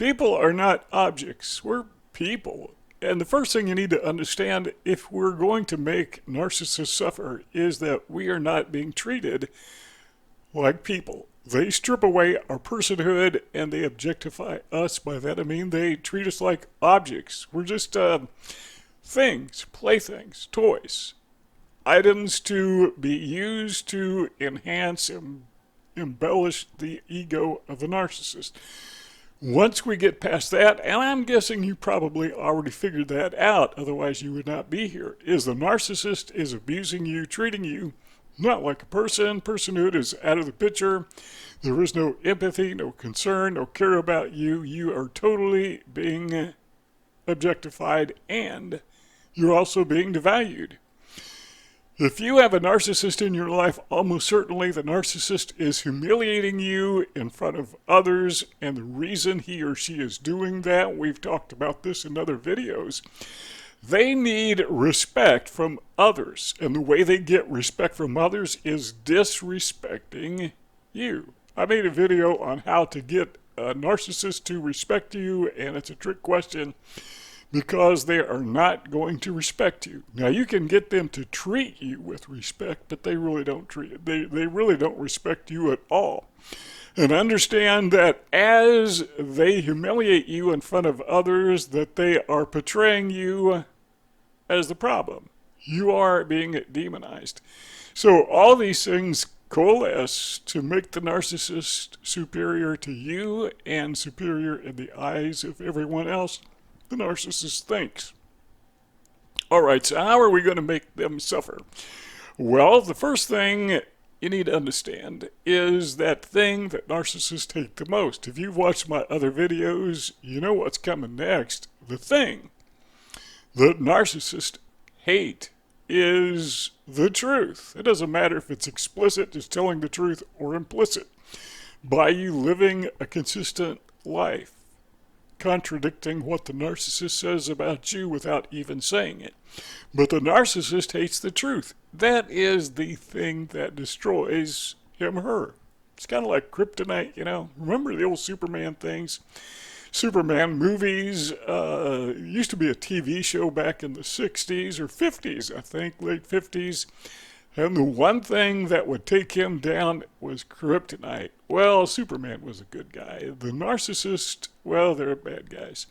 People are not objects. We're people. And the first thing you need to understand if we're going to make narcissists suffer is that we are not being treated like people. They strip away our personhood and they objectify us. By that I mean they treat us like objects. We're just things, playthings, toys, items to be used to enhance and embellish the ego of the narcissist. Once we get past that, and I'm guessing you probably already figured that out, otherwise you would not be here, is the narcissist is abusing you, treating you not like a person. Personhood is out of the picture. There is no empathy, no concern, no care about you. You are totally being objectified and you're also being devalued. If you have a narcissist in your life, almost certainly the narcissist is humiliating you in front of others, and the reason he or she is doing that, we've talked about this in other videos, they need respect from others, and the way they get respect from others is disrespecting you. I made a video on how to get a narcissist to respect you, and it's a trick question, because they are not going to respect you. Now, you can get them to treat you with respect, but they really don't they really don't respect you at all. And understand that as they humiliate you in front of others, that they are portraying you as the problem. You are being demonized. So all these things coalesce to make the narcissist superior to you and superior in the eyes of everyone else the narcissist thinks. All right, so how are we going to make them suffer? Well, the first thing you need to understand is that thing that narcissists hate the most. If you've watched my other videos, you know what's coming next. The thing that narcissists hate is the truth. It doesn't matter if it's explicit, just telling the truth, or implicit, by you living a consistent life, contradicting what the narcissist says about you without even saying it. But the narcissist hates the truth. That is the thing that destroys him or her. It's kind of like kryptonite, you know. Remember the old Superman things? Superman movies. Used to be a TV show back in the 60s or 50s, I think, late 50s. And the one thing that would take him down was kryptonite. Well, Superman was a good guy. The narcissist, well, they're bad guys.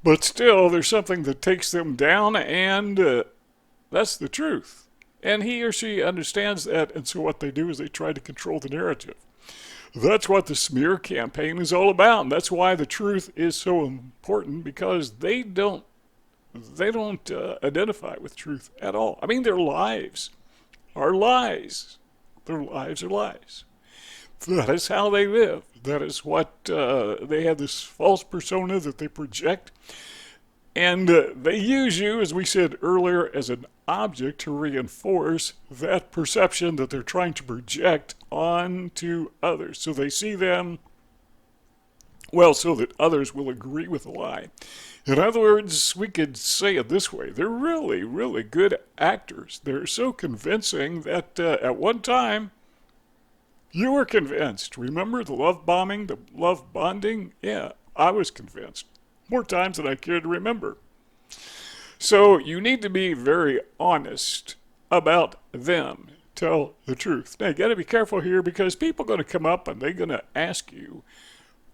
But still, there's something that takes them down, and that's the truth. And he or she understands that, and so what they do is they try to control the narrative. That's what the smear campaign is all about, and that's why the truth is so important, because they don't identify with truth at all. I mean, their lives are lies. Their lives are lies. That is how they live. That is what they have, this false persona that they project. And they use you, as we said earlier, as an object to reinforce that perception that they're trying to project onto others. So they see them, well, so that others will agree with the lie. In other words, we could say it this way. They're really, really good actors. They're so convincing that at one time, you were convinced. Remember the love bombing, the love bonding? Yeah, I was convinced. More times than I care to remember. So you need to be very honest about them. Tell the truth. Now, you got to be careful here because people are going to come up and they're going to ask you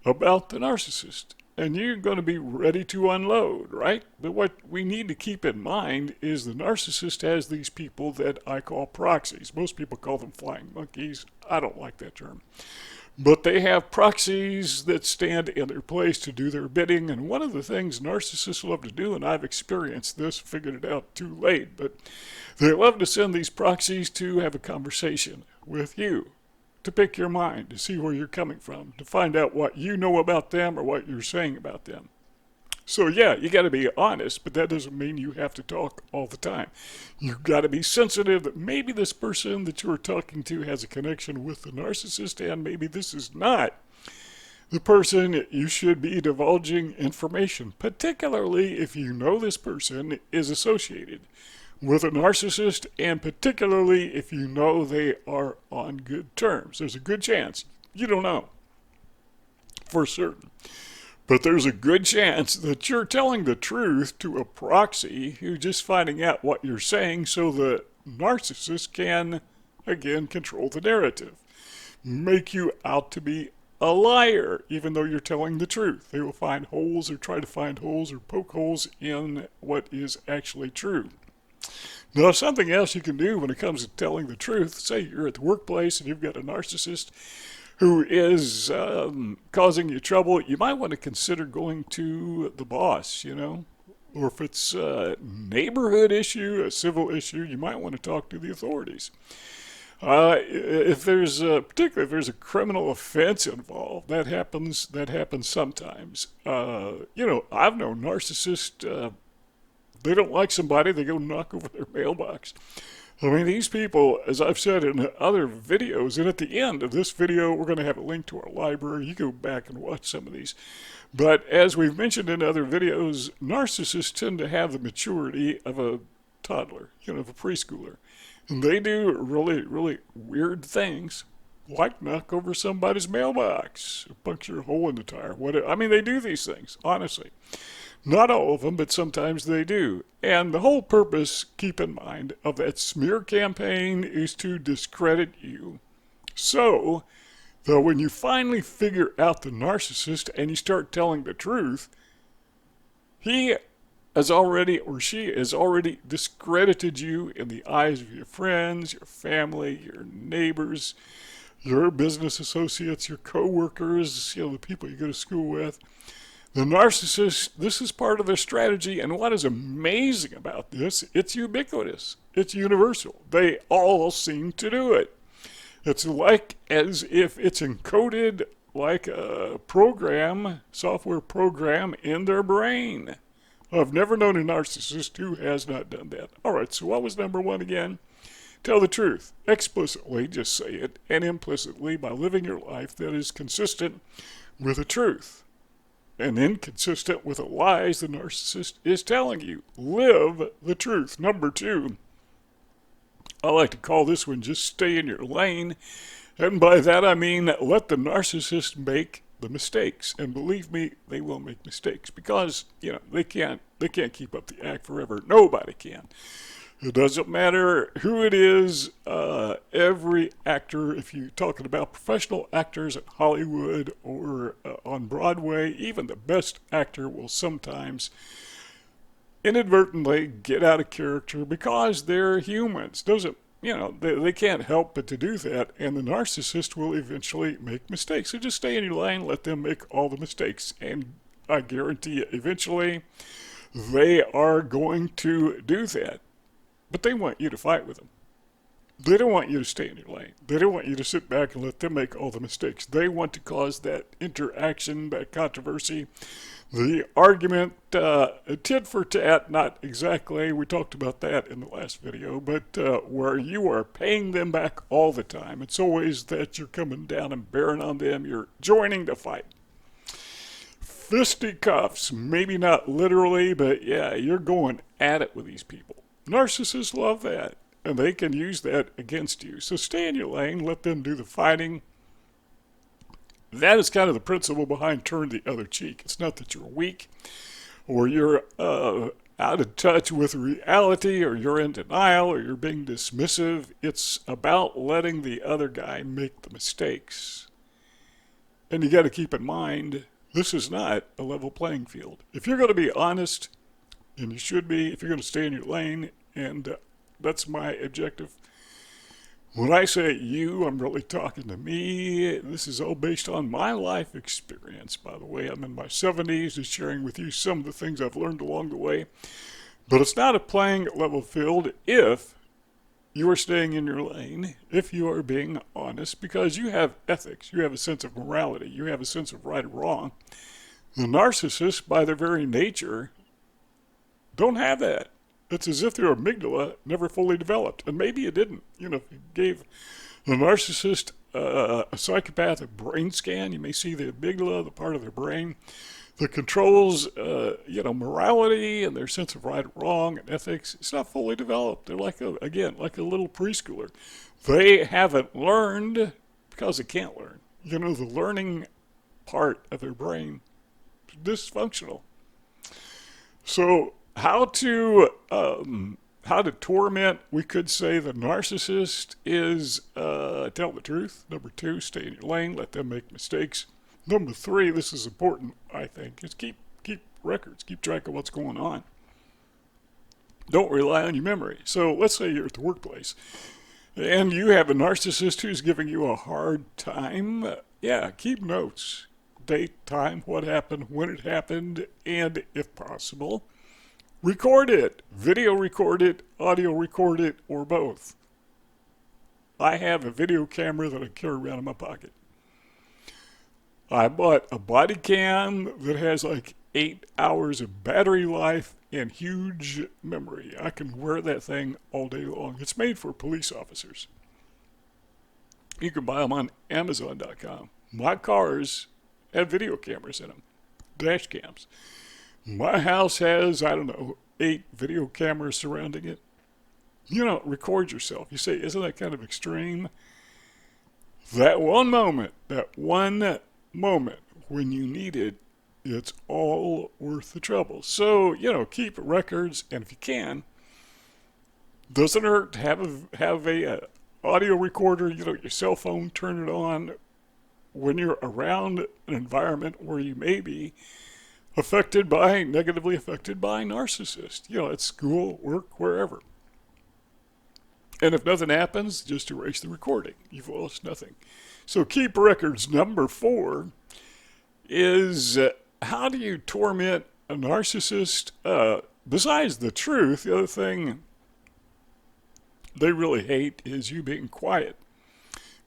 about the narcissist. And you're going to be ready to unload, right? But what we need to keep in mind is the narcissist has these people that I call proxies. Most people call them flying monkeys. I don't like that term. But they have proxies that stand in their place to do their bidding. And one of the things narcissists love to do, and I've experienced this, figured it out too late, but they love to send these proxies to have a conversation with you, to pick your mind, to see where you're coming from, to find out what you know about them or what you're saying about them. So yeah, you got to be honest, but that doesn't mean you have to talk all the time. You've got to be sensitive that maybe this person that you're talking to has a connection with the narcissist, and maybe this is not the person you should be divulging information, particularly if you know this person is associated with a narcissist, and particularly if you know they are on good terms. There's a good chance. You don't know for certain. But there's a good chance that you're telling the truth to a proxy who's just finding out what you're saying so the narcissist can, again, control the narrative. Make you out to be a liar, even though you're telling the truth. They will find holes or try to find holes or poke holes in what is actually true. Now, something else you can do when it comes to telling the truth, say you're at the workplace and you've got a narcissist who is causing you trouble, you might want to consider going to the boss, or if it's a neighborhood issue, a civil issue, you might want to talk to the authorities. Particularly if there's a criminal offense involved, that happens sometimes. I've known narcissists, they don't like somebody, they go knock over their mailbox. I mean, these people, as I've said in other videos, and at the end of this video, we're going to have a link to our library. You go back and watch some of these. But as we've mentioned in other videos, narcissists tend to have the maturity of a toddler, of a preschooler. And they do really, really weird things, like knock over somebody's mailbox, puncture a hole in the tire, whatever. I mean, they do these things, honestly. Not all of them, but sometimes they do. And the whole purpose, keep in mind, of that smear campaign is to discredit you. So, though when you finally figure out the narcissist and you start telling the truth, he has already, or she has already discredited you in the eyes of your friends, your family, your neighbors, your business associates, your co-workers, the people you go to school with. The narcissist, this is part of their strategy, and what is amazing about this, it's ubiquitous. It's universal. They all seem to do it. It's like as if it's encoded like a software program in their brain. I've never known a narcissist who has not done that. All right, so what was number one again? Tell the truth. Explicitly, just say it, and implicitly by living your life that is consistent with the truth. And inconsistent with the lies the narcissist is telling you. Live the truth. Number two, I like to call this one just stay in your lane. And by that I mean let the narcissist make the mistakes. And believe me, they will make mistakes because, they can't keep up the act forever. Nobody can. It doesn't matter who it is. Every actor, if you're talking about professional actors at Hollywood or on Broadway, even the best actor will sometimes inadvertently get out of character because they're humans. They can't help but to do that, and the narcissist will eventually make mistakes. So just stay in your lane, let them make all the mistakes, and I guarantee you, eventually they are going to do that. But they want you to fight with them. They don't want you to stay in your lane. They don't want you to sit back and let them make all the mistakes. They want to cause that interaction, that controversy, the argument, tit for tat, not exactly. We talked about that in the last video, but where you are paying them back all the time. It's always that you're coming down and bearing on them. You're joining the fight. Fisticuffs, maybe not literally, but yeah, you're going at it with these people. Narcissists love that, and they can use that against you. So stay in your lane, let them do the fighting. That is kind of the principle behind turn the other cheek. It's not that you're weak or you're out of touch with reality or you're in denial or you're being dismissive. It's about letting the other guy make the mistakes. And you got to keep in mind, this is not a level playing field. If you're going to be honest, and you should be, if you're going to stay in your lane, and that's my objective. When I say you, I'm really talking to me. This is all based on my life experience, by the way. I'm in my 70s, just sharing with you some of the things I've learned along the way. But it's not a playing level field if you are staying in your lane, if you are being honest, because you have ethics, you have a sense of morality, you have a sense of right or wrong. The narcissists, by their very nature, don't have that. It's as if their amygdala never fully developed. And maybe it didn't. If you gave the narcissist a psychopathic brain scan, you may see the amygdala, the part of their brain that controls, morality and their sense of right or wrong and ethics. It's not fully developed. They're like a little preschooler. They haven't learned because they can't learn. The learning part of their brain dysfunctional. So how to torment? We could say the narcissist is tell the truth. Number 2, stay in your lane, let them make mistakes. Number 3, this is important, I think, is keep records, keep track of what's going on. Don't rely on your memory. So let's say you're at the workplace and you have a narcissist who's giving you a hard time. Yeah, keep notes. Date, time, what happened, when it happened, and if possible, record it. Video record it, audio record it, or both. I have a video camera that I carry around in my pocket. I bought a body cam that has like 8 hours of battery life and huge memory. I can wear that thing all day long. It's made for police officers. You can buy them on Amazon.com. My cars have video cameras in them, dash cams. My house has, 8 video cameras surrounding it. Record yourself. You say, isn't that kind of extreme? That one moment when you need it, it's all worth the trouble. So, keep records, and if you can, doesn't hurt to have a audio recorder, your cell phone, turn it on when you're around an environment where you may be negatively affected by narcissists, at school, work, wherever. And if nothing happens, just erase the recording. You've lost nothing. So keep records. Number 4 is how do you torment a narcissist? Besides the truth, the other thing they really hate is you being quiet.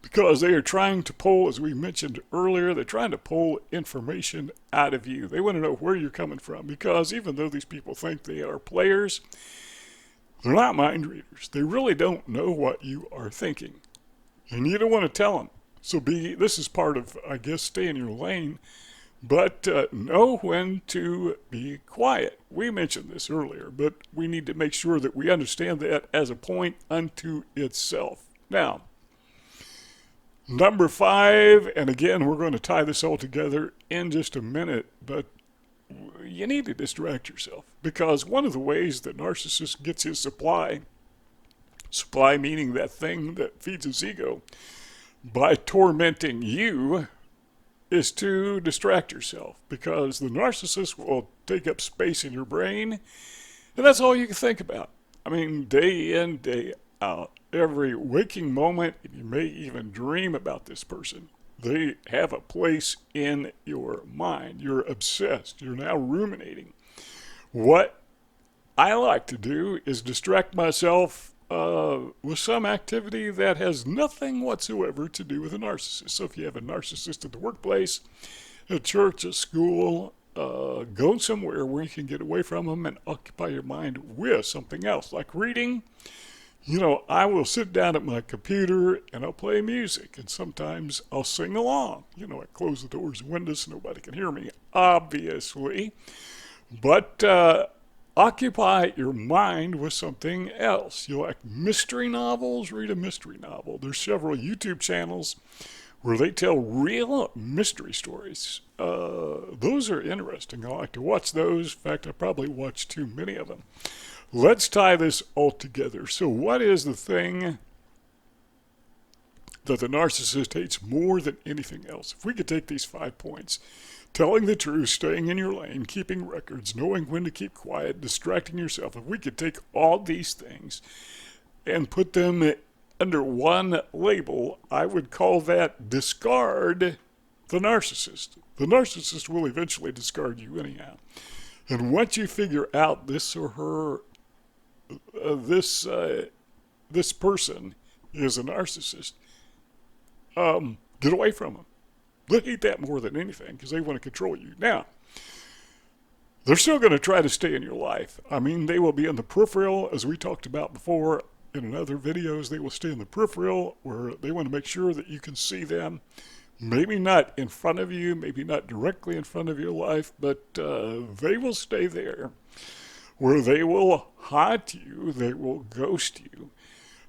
Because they are trying to pull, as we mentioned earlier, they're trying to pull information out of you. They want to know where you're coming from. Because even though these people think they are players, they're not mind readers. They really don't know what you are thinking. And you don't want to tell them. So this is part of, stay in your lane. But know when to be quiet. We mentioned this earlier, but we need to make sure that we understand that as a point unto itself. Now, number 5, and again, we're going to tie this all together in just a minute, but you need to distract yourself. Because one of the ways that narcissist gets his supply meaning that thing that feeds his ego, by tormenting you, is to distract yourself. Because the narcissist will take up space in your brain, and that's all you can think about. Day in, day out. Every waking moment, you may even dream about this person. They have a place in your mind. You're obsessed. You're now ruminating. What I like to do is distract myself with some activity that has nothing whatsoever to do with a narcissist. So if you have a narcissist at the workplace, at church, at school, go somewhere where you can get away from them and occupy your mind with something else, like reading. I will sit down at my computer and I'll play music, and sometimes I'll sing along. I close the doors and windows so nobody can hear me, obviously. But occupy your mind with something else. You like mystery novels? Read a mystery novel. There's several YouTube channels where they tell real mystery stories. Those are interesting. I like to watch those. In fact, I probably watch too many of them. Let's tie this all together. So what is the thing that the narcissist hates more than anything else? If we could take these 5 points: telling the truth, staying in your lane, keeping records, knowing when to keep quiet, distracting yourself. If we could take all these things and put them under one label, I would call that discard the narcissist. The narcissist will eventually discard you anyhow. And once you figure out this or her, this person is a narcissist, get away from them. They hate that more than anything because they want to control you. Now, they're still going to try to stay in your life. They will be in the peripheral, as we talked about before in other videos. They will stay in the peripheral where they want to make sure that you can see them. Maybe not in front of you, maybe not directly in front of your life, but they will stay there where they will haunt you, they will ghost you,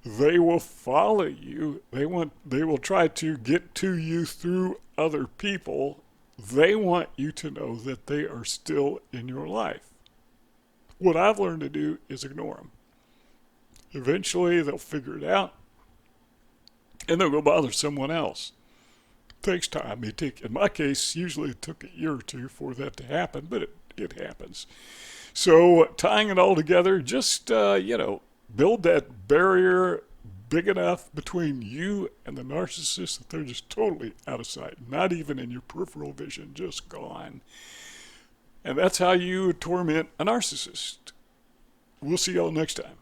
they will follow you, they will try to get to you through other people They want you to know that they are still in your life. What I've learned to do is ignore them. Eventually, they'll figure it out, and they'll go bother someone else. It takes time. In my case, usually it took a year or two for that to happen, but it happens. So tying it all together, just, build that barrier big enough between you and the narcissist that they're just totally out of sight, not even in your peripheral vision, just gone. And that's how you torment a narcissist. We'll see y'all next time.